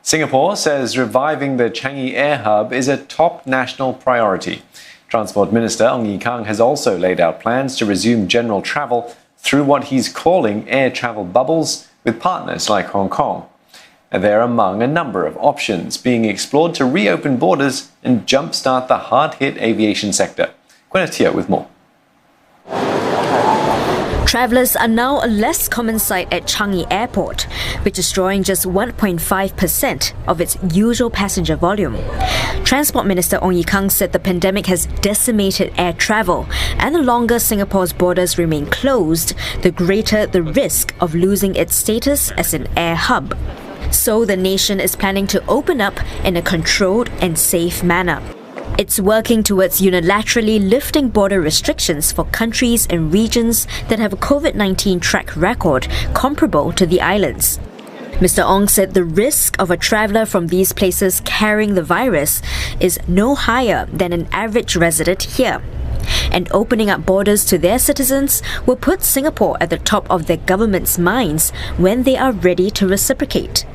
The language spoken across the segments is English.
Singapore says reviving the Changi Air Hub is a top national priority. Transport Minister Ong Ye Kung has also laid out plans to resume general travel through what he's calling air travel bubbles with partners like Hong Kong. They're among a number of options being explored to reopen borders and jumpstart the hard-hit aviation sector. Gwyneth with more. Travellers are now a less common sight at Changi Airport, which is drawing just 1.5% of its usual passenger volume. Transport Minister Ong Ye Kung said the pandemic has decimated air travel, and the longer Singapore's borders remain closed, the greater the risk of losing its status as an air hub. So the nation is planning to open up in a controlled and safe manner. It's working towards unilaterally lifting border restrictions for countries and regions that have a COVID-19 track record comparable to the islands. Mr. Ong said the risk of a traveller from these places carrying the virus is no higher than an average resident here. And opening up borders to their citizens will put Singapore at the top of their government's minds when they are ready to reciprocate.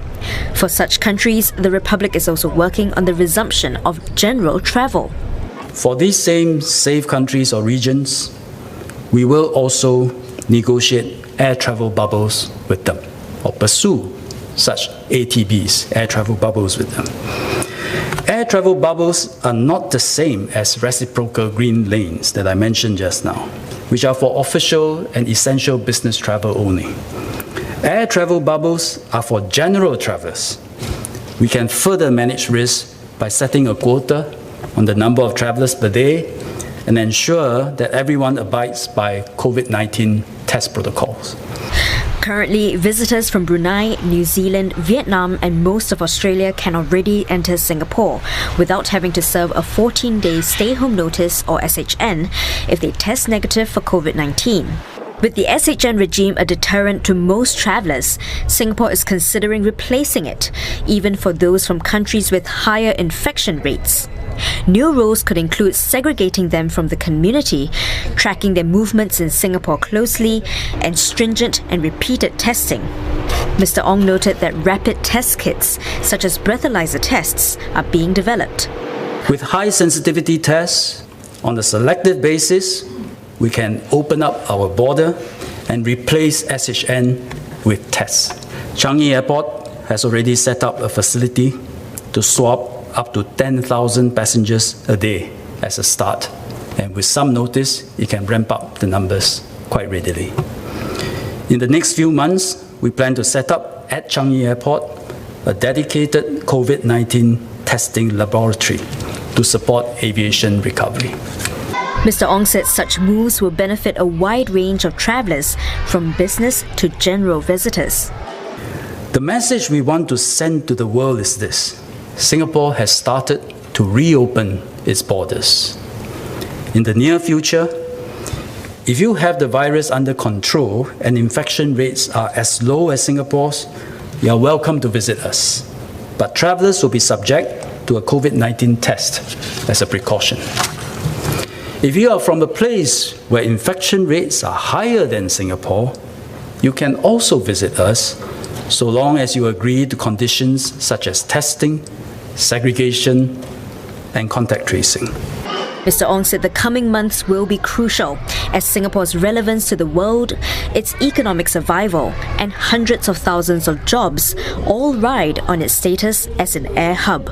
For such countries, the Republic is also working on the resumption of general travel. For these same safe countries or regions, we will also negotiate air travel bubbles with them or pursue such ATBs, air travel bubbles with them. Air travel bubbles are not the same as reciprocal green lanes that I mentioned just now, which are for official and essential business travel only. Air travel bubbles are for general travellers. We can further manage risk by setting a quota on the number of travellers per day and ensure that everyone abides by COVID-19 test protocols. Currently, visitors from Brunei, New Zealand, Vietnam and most of Australia can already enter Singapore without having to serve a 14-day stay-home notice or SHN if they test negative for COVID-19. With the SHN regime a deterrent to most travellers, Singapore is considering replacing it, even for those from countries with higher infection rates. New rules could include segregating them from the community, tracking their movements in Singapore closely, and stringent and repeated testing. Mr. Ong noted that rapid test kits, such as breathalyzer tests, are being developed. With high sensitivity tests, on a selective basis, we can open up our border and replace SHN with tests. Changi Airport has already set up a facility to swab up to 10,000 passengers a day as a start. And with some notice, it can ramp up the numbers quite readily. In the next few months, we plan to set up at Changi Airport a dedicated COVID-19 testing laboratory to support aviation recovery. Mr. Ong said such moves will benefit a wide range of travellers, from business to general visitors. The message we want to send to the world is this: Singapore has started to reopen its borders. In the near future, if you have the virus under control and infection rates are as low as Singapore's, you are welcome to visit us. But travellers will be subject to a COVID-19 test as a precaution. If you are from a place where infection rates are higher than Singapore, you can also visit us so long as you agree to conditions such as testing, segregation, and contact tracing. Mr. Ong said the coming months will be crucial as Singapore's relevance to the world, its economic survival, and hundreds of thousands of jobs all ride on its status as an air hub.